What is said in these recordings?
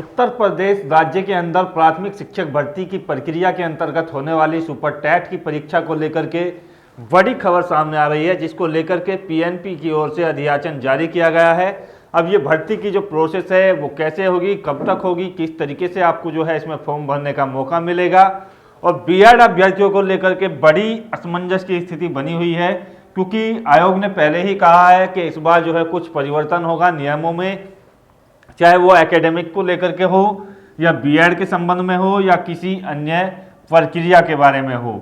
उत्तर प्रदेश राज्य के अंदर प्राथमिक शिक्षक भर्ती की प्रक्रिया के अंतर्गत होने वाली सुपर टेट की परीक्षा को लेकर के बड़ी खबर सामने आ रही है, जिसको लेकर के पीएनपी की ओर से अधियाचन जारी किया गया है। अब ये भर्ती की जो प्रोसेस है वो कैसे होगी, कब तक होगी, किस तरीके से आपको जो है इसमें फॉर्म भरने का मौका मिलेगा, और बीएड अभ्यर्थियों को लेकर के बड़ी असमंजस की स्थिति बनी हुई है, क्योंकि आयोग ने पहले ही कहा है कि इस बार जो है कुछ परिवर्तन होगा नियमों में, चाहे वो एकेडमिक को लेकर के हो या बीएड के संबंध में हो या किसी अन्य प्रक्रिया के बारे में हो।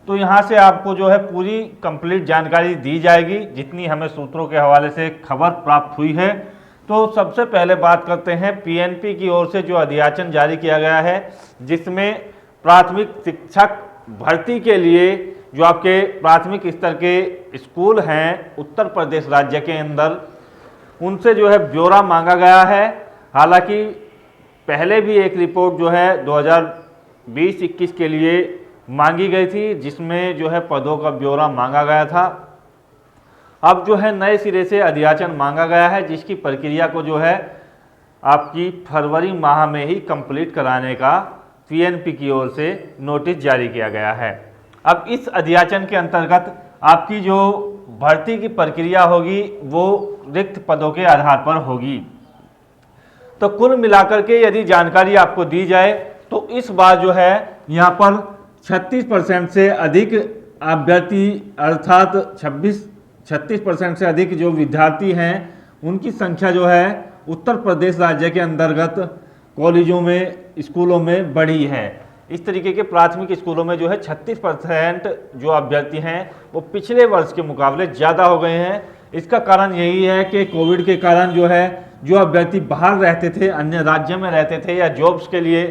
तो यहाँ से आपको जो है पूरी कंप्लीट जानकारी दी जाएगी, जितनी हमें सूत्रों के हवाले से खबर प्राप्त हुई है। तो सबसे पहले बात करते हैं पीएनपी की ओर से जो अधियाचन जारी किया गया है, जिसमें प्राथमिक शिक्षक भर्ती के लिए जो आपके प्राथमिक स्तर के स्कूल हैं उत्तर प्रदेश राज्य के अंदर, उनसे जो है ब्यौरा मांगा गया है। हालांकि पहले भी एक रिपोर्ट जो है 2020-21 के लिए मांगी गई थी, जिसमें जो है पदों का ब्यौरा मांगा गया था। अब जो है नए सिरे से अधियाचन मांगा गया है, जिसकी प्रक्रिया को जो है आपकी फरवरी माह में ही कंप्लीट कराने का पीएनपी की ओर से नोटिस जारी किया गया है। अब इस अधियाचन के अंतर्गत आपकी जो भर्ती की प्रक्रिया होगी वो रिक्त पदों के आधार पर होगी। तो कुल मिलाकर के यदि जानकारी आपको दी जाए तो इस बार जो है यहाँ पर 36% से अधिक अभ्यर्थी, अर्थात 36% से अधिक जो विद्यार्थी हैं उनकी संख्या जो है उत्तर प्रदेश राज्य के अंतर्गत कॉलेजों में, स्कूलों में बढ़ी है। इस तरीके के प्राथमिक स्कूलों में जो है 36% जो अभ्यर्थी हैं वो पिछले वर्ष के मुकाबले ज़्यादा हो गए हैं। इसका कारण यही है कि कोविड के कारण जो है जो अभ्यर्थी बाहर रहते थे, अन्य राज्य में रहते थे या जॉब्स के लिए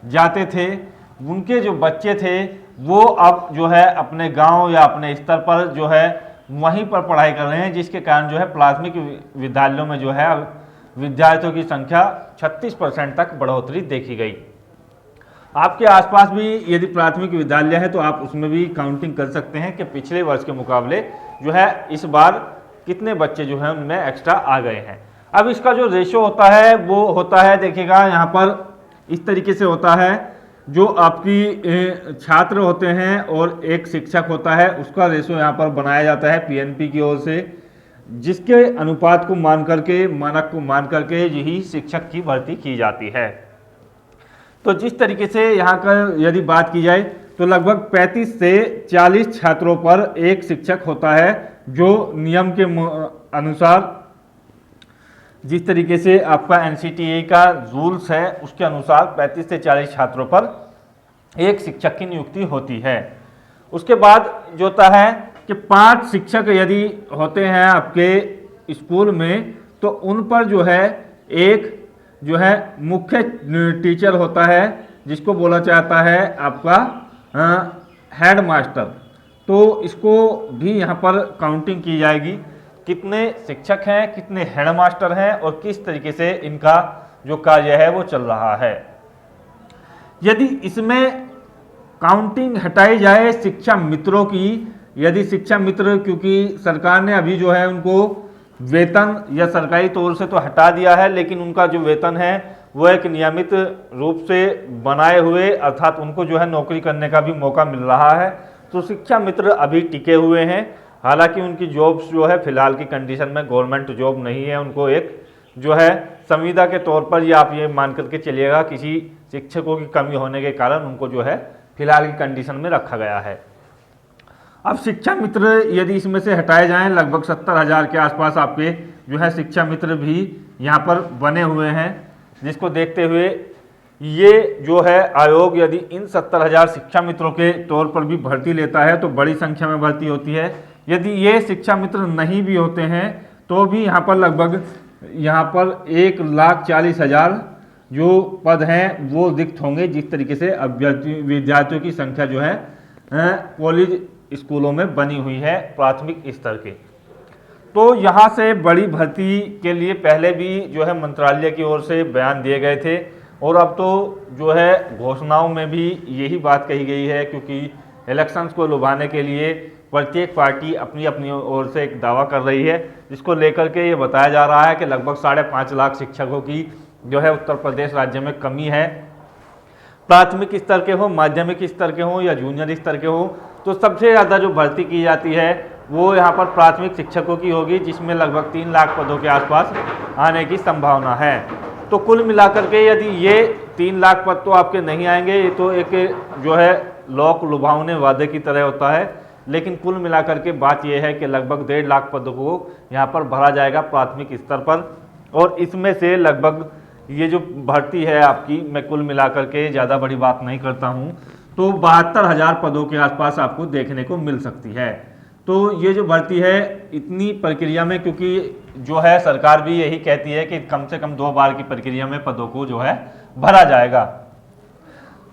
जाते थे, उनके जो बच्चे थे वो अब जो है अपने गांव या अपने स्तर पर जो है वहीं पर पढ़ाई कर रहे हैं, जिसके कारण जो है प्राथमिक विद्यालयों में जो है विद्यार्थियों की संख्या 36% तक बढ़ोतरी देखी गई। आपके आसपास भी यदि प्राथमिक विद्यालय है तो आप उसमें भी काउंटिंग कर सकते हैं कि पिछले वर्ष के मुकाबले जो है इस बार कितने बच्चे जो हैं उनमें एक्स्ट्रा आ गए हैं। अब इसका जो रेशो होता है वो होता है, देखिएगा यहाँ पर इस तरीके से होता है, जो आपकी छात्र होते हैं और एक शिक्षक होता है, उसका रेशो यहाँ पर बनाया जाता है पीएनपी की ओर से, जिसके अनुपात को मान करके, मानक को मान करके यही शिक्षक की भर्ती की जाती है। तो जिस तरीके से यहाँ का यदि बात की जाए तो लगभग 35 से 40 छात्रों पर एक शिक्षक होता है, जो नियम के अनुसार, जिस तरीके से आपका एनसीटीई का रूल्स है उसके अनुसार 35 से 40 छात्रों पर एक शिक्षक की नियुक्ति होती है। उसके बाद जो होता है कि 5 शिक्षक यदि होते हैं आपके स्कूल में तो उन पर जो है एक जो है मुख्य टीचर होता है, जिसको बोला जाता है आपका हेड मास्टर। तो इसको भी यहाँ पर काउंटिंग की जाएगी, कितने शिक्षक हैं, कितने हेड मास्टर हैं और किस तरीके से इनका जो कार्य है वो चल रहा है। यदि इसमें काउंटिंग हटाई जाए शिक्षा मित्रों की, यदि शिक्षा मित्र, क्योंकि सरकार ने अभी जो है उनको वेतन या सरकारी तौर से तो हटा दिया है, लेकिन उनका जो वेतन है वो एक नियमित रूप से बनाए हुए, अर्थात उनको जो है नौकरी करने का भी मौका मिल रहा है। तो शिक्षा मित्र अभी टिके हुए हैं, हालांकि उनकी जॉब्स जो है फिलहाल की कंडीशन में गवर्नमेंट जॉब नहीं है, उनको एक जो है संविदा के तौर पर, या आप ये मान करके चलिएगा किसी शिक्षकों की कमी होने के कारण उनको जो है फिलहाल की कंडीशन में रखा गया है। अब शिक्षा मित्र यदि इसमें से हटाए जाएं, लगभग 70,000 के आसपास आपके जो है शिक्षा मित्र भी यहाँ पर बने हुए हैं, जिसको देखते हुए ये जो है आयोग यदि इन 70,000 शिक्षा मित्रों के तौर पर भी भर्ती लेता है तो बड़ी संख्या में भर्ती होती है। यदि ये शिक्षा मित्र नहीं भी होते हैं तो भी यहाँ पर लगभग यहाँ पर 1,40,000 जो पद हैं वो रिक्त होंगे, जिस तरीके से विद्यार्थियों की संख्या जो है कॉलेज स्कूलों में बनी हुई है प्राथमिक स्तर के। तो यहाँ से बड़ी भर्ती के लिए पहले भी जो है मंत्रालय की ओर से बयान दिए गए थे, और अब तो जो है घोषणाओं में भी यही बात कही गई है, क्योंकि इलेक्शंस को लुभाने के लिए प्रत्येक पार्टी अपनी अपनी ओर से एक दावा कर रही है, जिसको लेकर के ये बताया जा रहा है कि लगभग 5.5 लाख शिक्षकों की जो है उत्तर प्रदेश राज्य में कमी है। प्राथमिक स्तर के हो, माध्यमिक स्तर के हो या जूनियर स्तर के हो, तो सबसे ज़्यादा जो भर्ती की जाती है वो यहाँ पर प्राथमिक शिक्षकों की होगी, जिसमें लगभग 3 लाख पदों के आसपास आने की संभावना है। तो कुल मिलाकर के यदि ये 3 लाख पद तो आपके नहीं आएंगे, ये तो एक जो है लोक लुभावने वादे की तरह होता है, लेकिन कुल मिलाकर के बात यह है कि लगभग 1.5 लाख पदों को यहाँ पर भरा जाएगा प्राथमिक स्तर पर। और इसमें से लगभग ये जो भर्ती है आपकी, मैं कुल मिलाकर के ज़्यादा बड़ी बात नहीं करता हूँ, तो 72,000 पदों के आसपास आपको देखने को मिल सकती है। तो ये जो भर्ती है इतनी प्रक्रिया में, क्योंकि जो है सरकार भी यही कहती है कि कम से कम 2 बार की प्रक्रिया में पदों को जो है भरा जाएगा।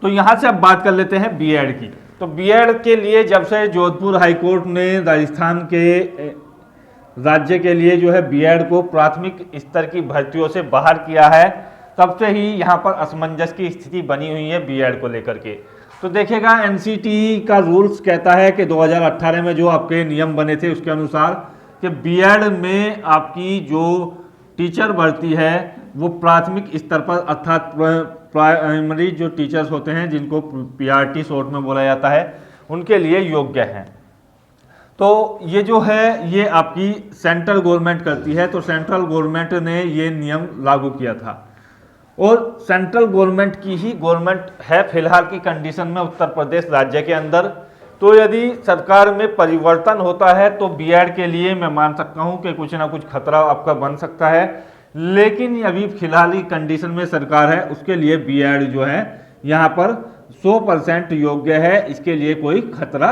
तो यहाँ से अब बात कर लेते हैं बीएड की। तो बीएड के लिए जब से जोधपुर हाईकोर्ट ने राजस्थान के राज्य के लिए जो है बीएड को प्राथमिक स्तर की भर्तियों से बाहर किया है, तब से ही यहाँ पर असमंजस की स्थिति बनी हुई है बीएड को लेकर के। तो देखिएगा एनसीटी का रूल्स कहता है कि 2018 में जो आपके नियम बने थे उसके अनुसार कि बीएड में आपकी जो टीचर भर्ती है वो प्राथमिक स्तर पर, अर्थात प्राइमरी जो टीचर्स होते हैं जिनको पीआरटी शॉर्ट में बोला जाता है, उनके लिए योग्य हैं। तो ये जो है ये आपकी सेंट्रल गवर्नमेंट करती है। तो सेंट्रल गवर्नमेंट ने ये नियम लागू किया था और सेंट्रल गवर्नमेंट की ही गवर्नमेंट है फिलहाल की कंडीशन में उत्तर प्रदेश राज्य के अंदर। तो यदि सरकार में परिवर्तन होता है तो बीएड के लिए मैं मान सकता हूं कि कुछ ना कुछ खतरा आपका बन सकता है, लेकिन अभी फिलहाल की कंडीशन में सरकार है उसके लिए बीएड जो है यहाँ पर 100% योग्य है, इसके लिए कोई खतरा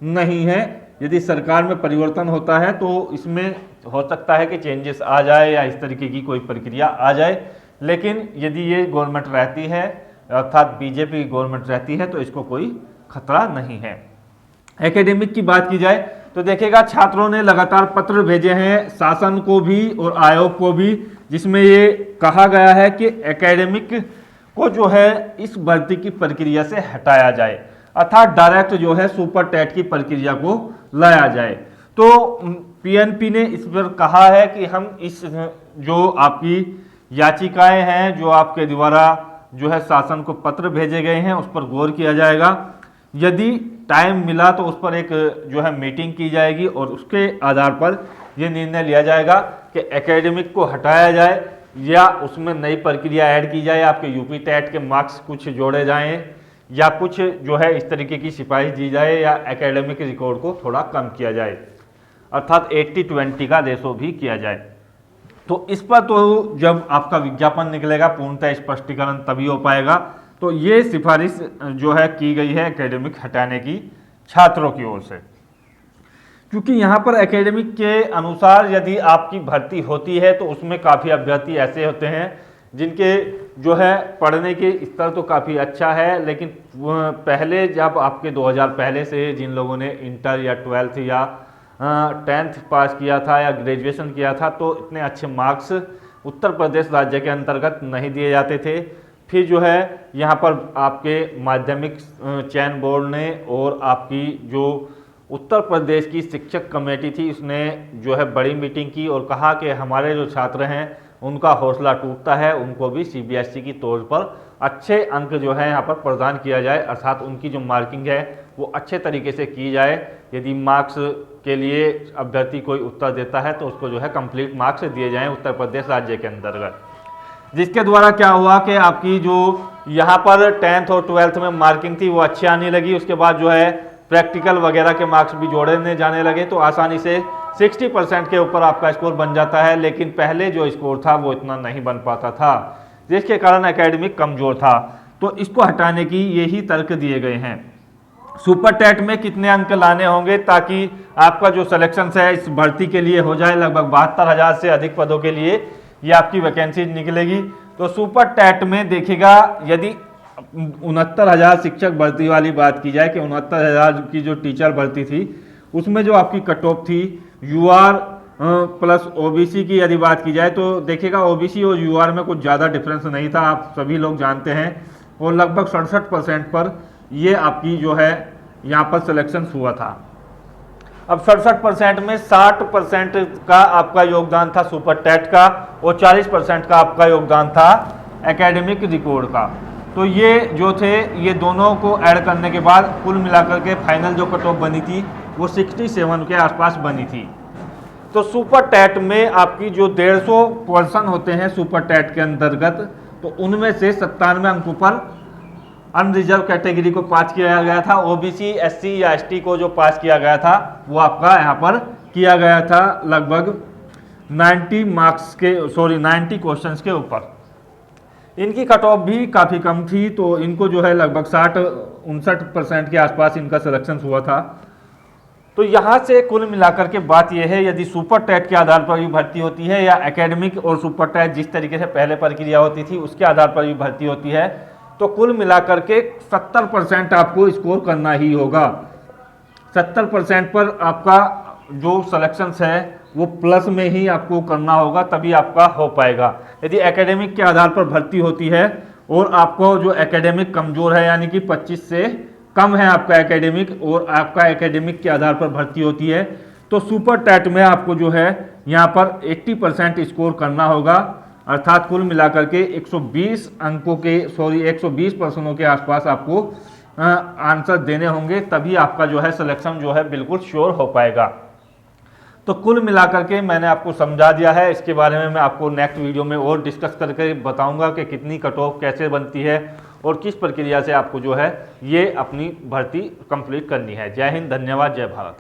नहीं है। यदि सरकार में परिवर्तन होता है तो इसमें हो सकता है कि चेंजेस आ जाए या इस तरीके की कोई प्रक्रिया आ जाए, लेकिन यदि ये गवर्नमेंट रहती है अर्थात बीजेपी की गवर्नमेंट रहती है तो इसको कोई खतरा नहीं है। एकेडमिक की बात की जाए तो देखिएगा छात्रों ने लगातार पत्र भेजे हैं शासन को भी और आयोग को भी, जिसमें ये कहा गया है कि एकेडमिक को जो है इस भर्ती की प्रक्रिया से हटाया जाए, अर्थात डायरेक्ट जो है सुपर टेट की प्रक्रिया को लाया जाए। तो पीएनपी ने इस पर कहा है कि हम इस जो आपकी याचिकाएं हैं जो आपके द्वारा जो है शासन को पत्र भेजे गए हैं उस पर गौर किया जाएगा। यदि टाइम मिला तो उस पर एक जो है मीटिंग की जाएगी और उसके आधार पर यह निर्णय लिया जाएगा कि एकेडमिक को हटाया जाए या उसमें नई प्रक्रिया ऐड की जाए, आपके यूपी टेट के मार्क्स कुछ जोड़े जाएं या कुछ जो है इस तरीके की सिफारिश दी जाए या एकेडमिक रिकॉर्ड को थोड़ा कम किया जाए, अर्थात 80-20 का रेशो भी किया जाए। तो इस पर तो जब आपका विज्ञापन निकलेगा पूर्णतः स्पष्टीकरण तभी हो पाएगा। तो ये सिफारिश जो है की गई है एकेडमिक हटाने की छात्रों की ओर से, क्योंकि यहाँ पर एकेडमिक के अनुसार यदि आपकी भर्ती होती है तो उसमें काफ़ी अभ्यर्थी ऐसे होते हैं जिनके जो है पढ़ने के स्तर तो काफ़ी अच्छा है, लेकिन पहले जब आपके 2000 पहले से जिन लोगों ने इंटर या 12th या 10th पास किया था या ग्रेजुएशन किया था तो इतने अच्छे मार्क्स उत्तर प्रदेश राज्य के अंतर्गत नहीं दिए जाते थे। फिर जो है यहाँ पर आपके माध्यमिक चयन बोर्ड ने और आपकी जो उत्तर प्रदेश की शिक्षक कमेटी थी उसने जो है बड़ी मीटिंग की और कहा कि हमारे जो छात्र हैं उनका हौसला टूटता है, उनको भी सीबीएसई की तौर पर अच्छे अंक जो है यहाँ पर प्रदान किया जाए, अर्थात उनकी जो मार्किंग है वो अच्छे तरीके से की जाए। यदि मार्क्स के लिए अभ्यर्थी कोई उत्तर देता है तो उसको जो है कंप्लीट मार्क्स दिए जाएं उत्तर प्रदेश राज्य के अंतर्गत, जिसके द्वारा क्या हुआ कि आपकी जो यहाँ पर 10th और 12th में मार्किंग थी वो अच्छी आने लगी। उसके बाद जो है प्रैक्टिकल वगैरह के मार्क्स भी जोड़ने जाने लगे तो आसानी से 60% के ऊपर आपका स्कोर बन जाता है, लेकिन पहले जो स्कोर था वो इतना नहीं बन पाता था, जिसके कारण एकेडमिक कमजोर था। तो इसको हटाने की यही तर्क दिए गए हैं। सुपर टेट में कितने अंक लाने होंगे ताकि आपका जो सिलेक्शन है इस भर्ती के लिए हो जाए, लगभग 72,000 से अधिक पदों के लिए ये आपकी वैकेंसी निकलेगी। तो सुपर टेट में देखिएगा यदि 69,000 शिक्षक भर्ती वाली बात की जाए कि 69,000 की जो टीचर भर्ती थी उसमें जो आपकी कट ऑफ थी यूआर प्लस ओबीसी की यदि बात की जाए तो देखिएगा ओबीसी और यूआर में कुछ ज़्यादा डिफरेंस नहीं था, आप सभी लोग जानते हैं, और लगभग 67% पर ये आपकी जो है यहाँ पर सिलेक्शन हुआ था। अब 67% में 60% का आपका योगदान था सुपर टेट का और 40% का आपका योगदान था एकेडमिक रिकॉर्ड का। तो ये जो थे, ये दोनों को ऐड करने के बाद कुल मिलाकर के फाइनल जो कट ऑफ बनी थी वो 67 के आसपास बनी थी। तो सुपर टैट में आपकी जो 150 पर्सन होते हैं सुपर टैट के अंतर्गत, तो उनमें से 97 अंकों पर अनरिजर्व कैटेगरी को पास किया गया था। ओबीसी, एससी या एसटी को जो पास किया गया था वो आपका यहाँ पर किया गया था लगभग 90 क्वेश्चंस के ऊपर। इनकी कट ऑफ भी काफ़ी कम थी, तो इनको जो है लगभग 60-59% के आसपास इनका सिलेक्शन हुआ था। तो यहाँ से कुल मिलाकर के बात यह है, यदि सुपर टैट के आधार पर भी भर्ती होती है या एकेडमिक और सुपर टैट जिस तरीके से पहले प्रक्रिया होती थी उसके आधार पर भी भर्ती होती है, तो कुल मिलाकर के 70% आपको स्कोर करना ही होगा। 70% पर आपका जो सिलेक्शन है वो प्लस में ही आपको करना होगा, तभी आपका हो पाएगा। यदि एकेडमिक के आधार पर भर्ती होती है और आपको जो एकेडमिक कमज़ोर है, यानी कि 25 से कम है आपका एकेडमिक, और आपका एकेडमिक के आधार पर भर्ती होती है, तो सुपर टैट में आपको जो है यहाँ पर 80% स्कोर करना होगा, अर्थात कुल मिलाकर के 120 अंकों के 120 प्रश्नों के आसपास आपको आंसर देने होंगे, तभी आपका जो है सिलेक्शन जो है बिल्कुल श्योर हो पाएगा। तो कुल मिलाकर के मैंने आपको समझा दिया है। इसके बारे में मैं आपको नेक्स्ट वीडियो में और डिस्कस करके बताऊंगा कि कितनी कट ऑफ कैसे बनती है और किस प्रक्रिया से आपको जो है ये अपनी भर्ती कंप्लीट करनी है। जय हिंद, धन्यवाद, जय भारत।